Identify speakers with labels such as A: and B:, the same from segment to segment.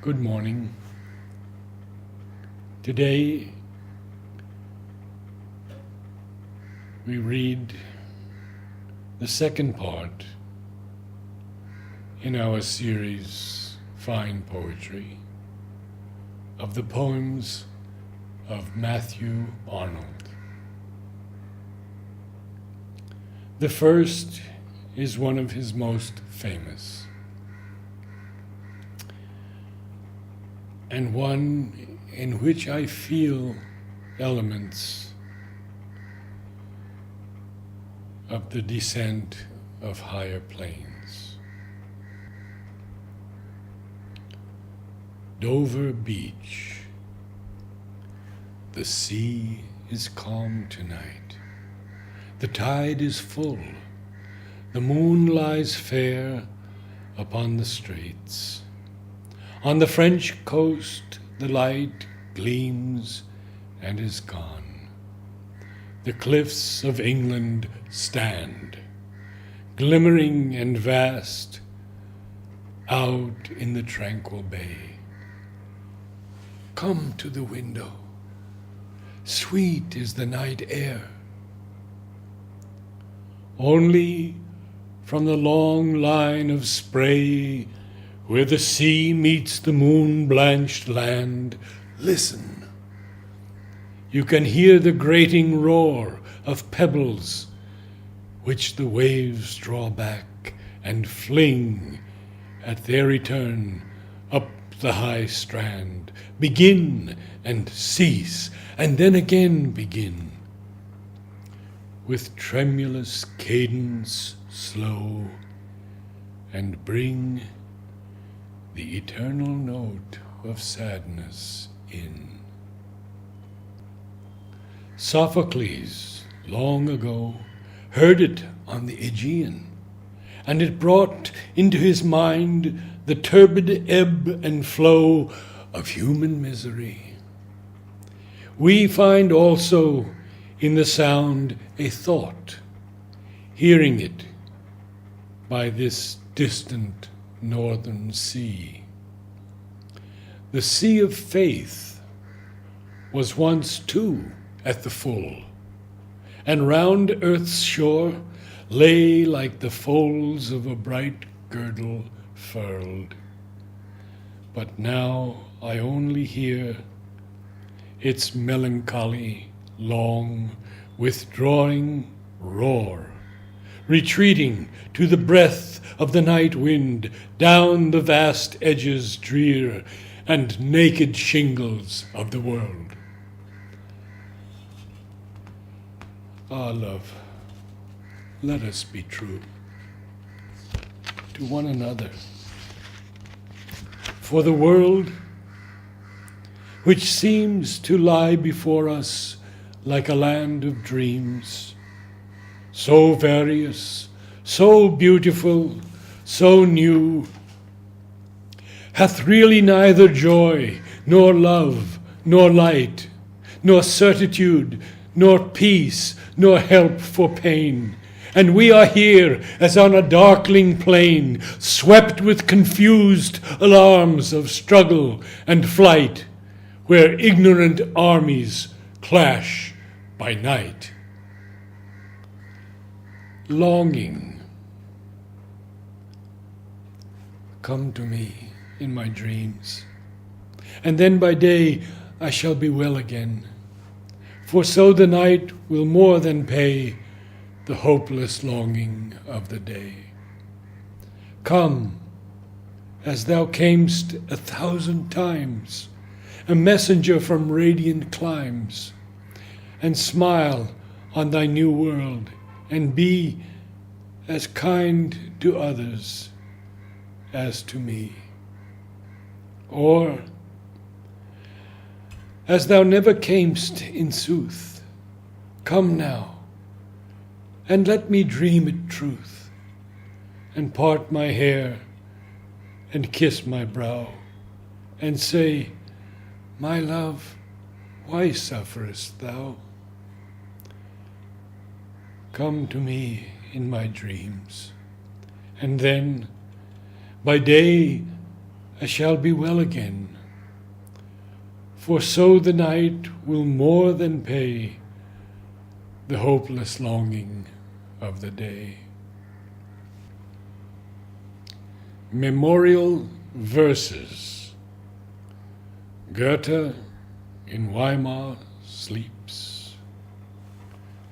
A: Good morning. Today we read the second part in our series, Fine Poetry, of the poems of Matthew Arnold. The first is one of his most famous, and one in which I feel elements of the descent of higher planes. Dover Beach. The sea is calm tonight. The tide is full. The moon lies fair upon the straits. On the French coast the light gleams and is gone. The cliffs of England stand, glimmering and vast, out in the tranquil bay. Come to the window. Sweet is the night air. Only from the long line of spray, where the sea meets the moon-blanched land, listen. You can hear the grating roar of pebbles, which the waves draw back and fling at their return up the high strand. Begin and cease, and then again begin. With tremulous cadence slow, and bring the eternal note of sadness in. Sophocles, long ago, heard it on the Aegean, and it brought into his mind the turbid ebb and flow of human misery. We find also in the sound a thought, hearing it by this distant northern sea. The sea of faith was once too at the full, and round earth's shore lay like the folds of a bright girdle furled. But now I only hear its melancholy, long, withdrawing roar, retreating to the breath of the night wind down the vast edges drear and naked shingles of the world. Ah, love, let us be true to one another. For the world, which seems to lie before us like a land of dreams, so various, so beautiful, so new, hath really neither joy, nor love, nor light, nor certitude, nor peace, nor help for pain. And we are here as on a darkling plain, swept with confused alarms of struggle and flight, where ignorant armies clash by night. Longing, come to me in my dreams, and then by day I shall be well again, for so the night will more than pay the hopeless longing of the day. Come, as thou camest 1,000 times, a messenger from radiant climes, and smile on thy new world, and be as kind to others as to me. Or, as thou never camest in sooth, come now, and let me dream it truth, and part my hair, and kiss my brow, and say, my love, why sufferest thou? Come to me in my dreams, and then by day I shall be well again, for so the night will more than pay the hopeless longing of the day. Memorial Verses. Goethe in Weimar sleeps,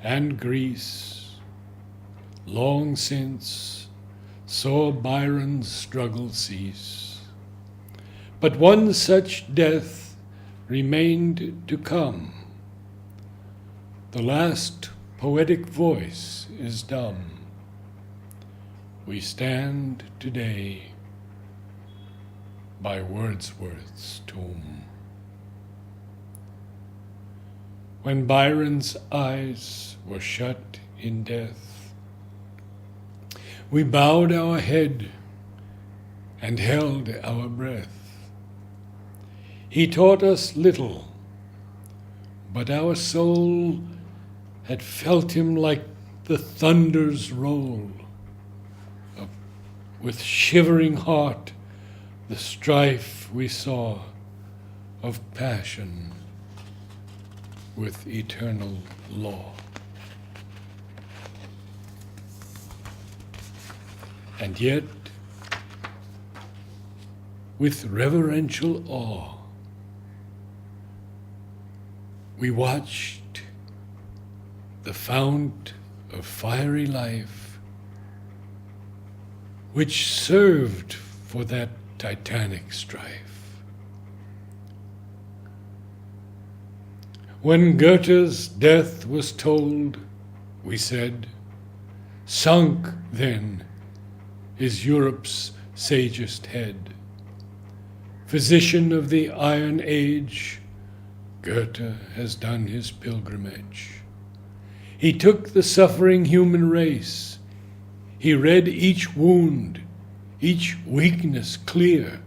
A: and Greece long since saw Byron's struggle cease. But one such death remained to come. The last poetic voice is dumb. We stand today by Wordsworth's tomb. When Byron's eyes were shut in death, we bowed our head and held our breath. He taught us little, but our soul had felt him like the thunder's roll. With shivering heart, the strife we saw of passion with eternal law. And yet, with reverential awe, we watched the fount of fiery life which served for that titanic strife. When Goethe's death was told, we said, sunk then is Europe's sagest head. Physician of the Iron Age, Goethe has done his pilgrimage. He took the suffering human race. He read each wound, each weakness clear,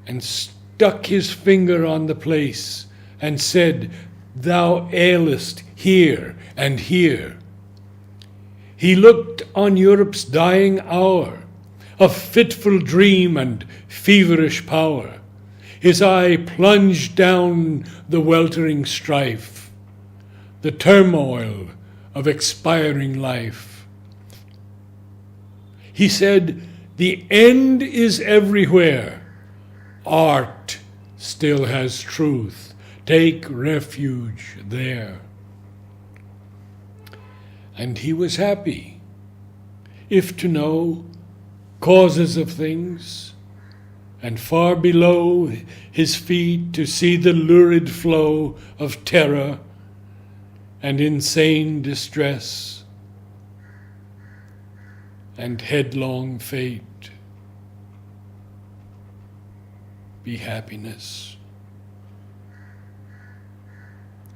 A: and stuck his finger on the place and said, thou ailest here and here. He looked on Europe's dying hour, of fitful dream and feverish power. His eye plunged down the weltering strife, the turmoil of expiring life. He said, the end is everywhere. Art still has truth. Take refuge there. And he was happy, if to know causes of things, and far below his feet to see the lurid flow of terror and insane distress and headlong fate be happiness.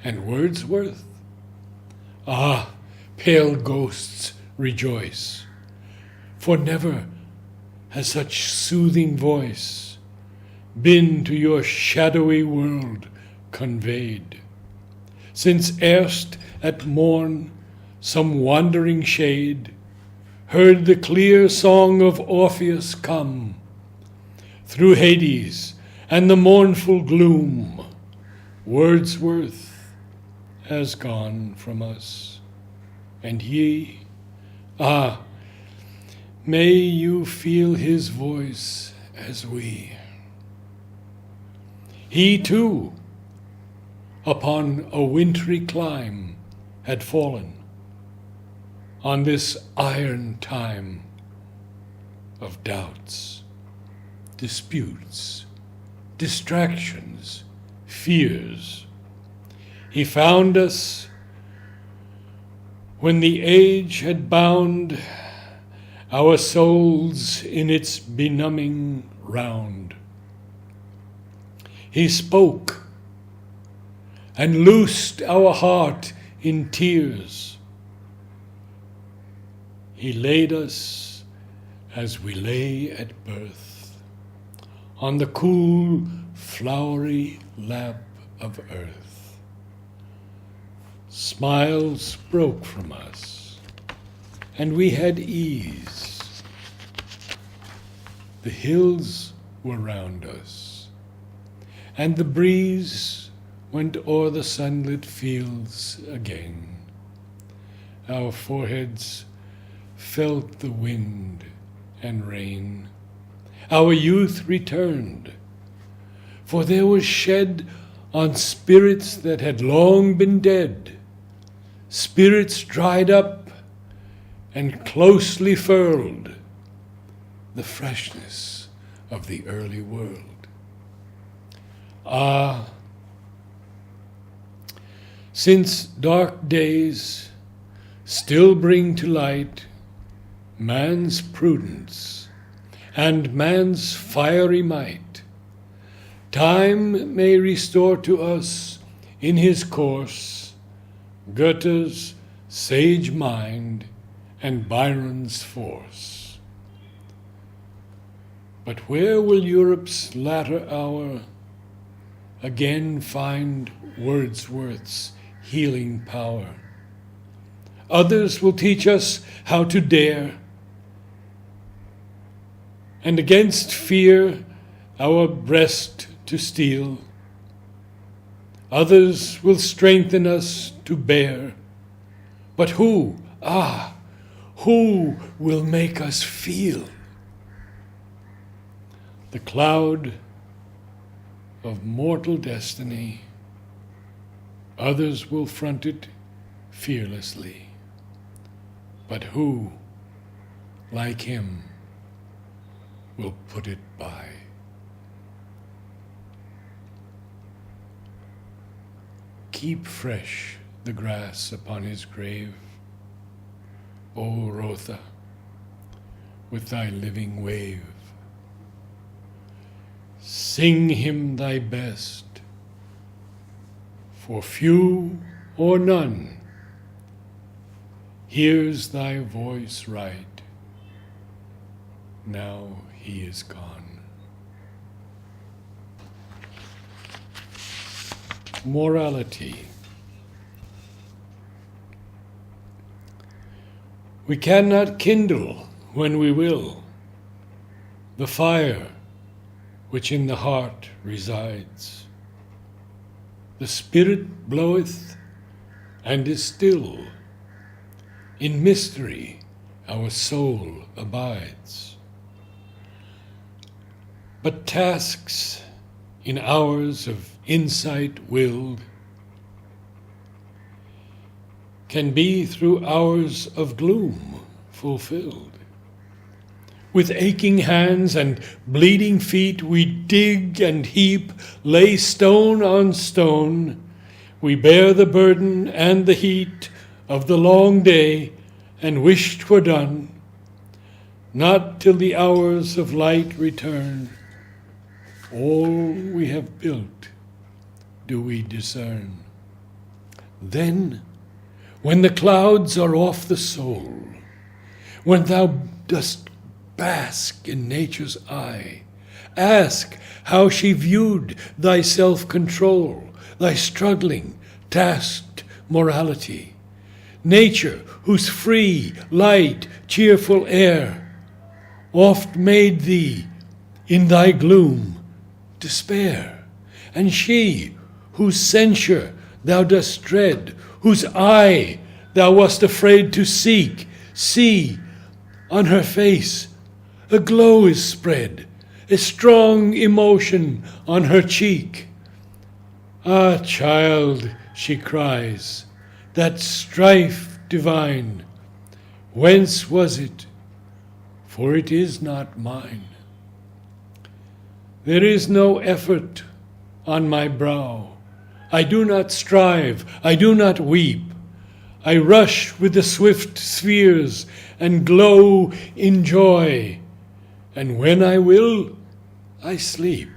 A: And Wordsworth? Ah, pale ghosts rejoice, for never has such soothing voice been to your shadowy world conveyed, since erst at morn some wandering shade heard the clear song of Orpheus come through Hades and the mournful gloom. Wordsworth has gone from us, and ye, may you feel his voice as we. He too, upon a wintry clime, had fallen on this iron time of doubts, disputes, distractions, fears. He found us when the age had bound our souls in its benumbing round. He spoke and loosed our heart in tears. He laid us as we lay at birth on the cool, flowery lap of earth. Smiles broke from us, and we had ease. the hills were round us, and the breeze went o'er the sunlit fields again. Our foreheads felt the wind and rain. Our youth returned, for there was shed on spirits that had long been dead, spirits dried up and closely furled, the freshness of the early world. Ah, since dark days still bring to light man's prudence and man's fiery might, time may restore to us in his course Goethe's sage mind and Byron's force. But where will Europe's latter hour again find Wordsworth's healing power? Others will teach us how to dare, and against fear our breast to steel. Others will strengthen us to bear. But who, who will make us feel? The cloud of mortal destiny, others will front it fearlessly. But who, like him, will put it by? Keep fresh the grass upon his grave, O Rotha, with thy living wave. Sing him thy best, for few or none hears thy voice right, now he is gone. Morality. We cannot kindle when we will the fire which in the heart resides. The Spirit bloweth and is still. In mystery our soul abides. But tasks in hours of insight willed can be through hours of gloom fulfilled. With aching hands and bleeding feet we dig and heap, lay stone on stone. We bear the burden and the heat of the long day and wish 'twere done. Not till the hours of light return, all we have built do we discern. Then, when the clouds are off the soul, when thou dost bask in nature's eye, ask how she viewed thy self-control, thy struggling, tasked morality. Nature, whose free, light, cheerful air oft made thee, in thy gloom, despair. And she, whose censure thou dost dread, whose eye thou wast afraid to seek, see, on her face a glow is spread, a strong emotion on her cheek. Ah, child, she cries, that strife divine, whence was it? For it is not mine. There is no effort on my brow. I do not strive, I do not weep. I rush with the swift spheres and glow in joy. And when I will, I sleep.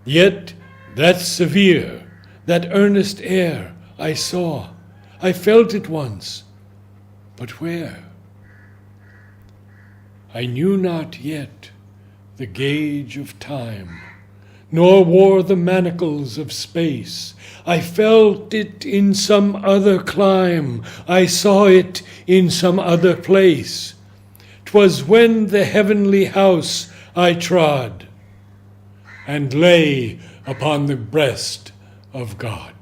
A: Yet that severe, that earnest air I saw, I felt it once, but where? I knew not yet the gauge of time, nor wore the manacles of space. I felt it in some other clime, I saw it in some other place. 'Twas when the heavenly house I trod, and lay upon the breast of God.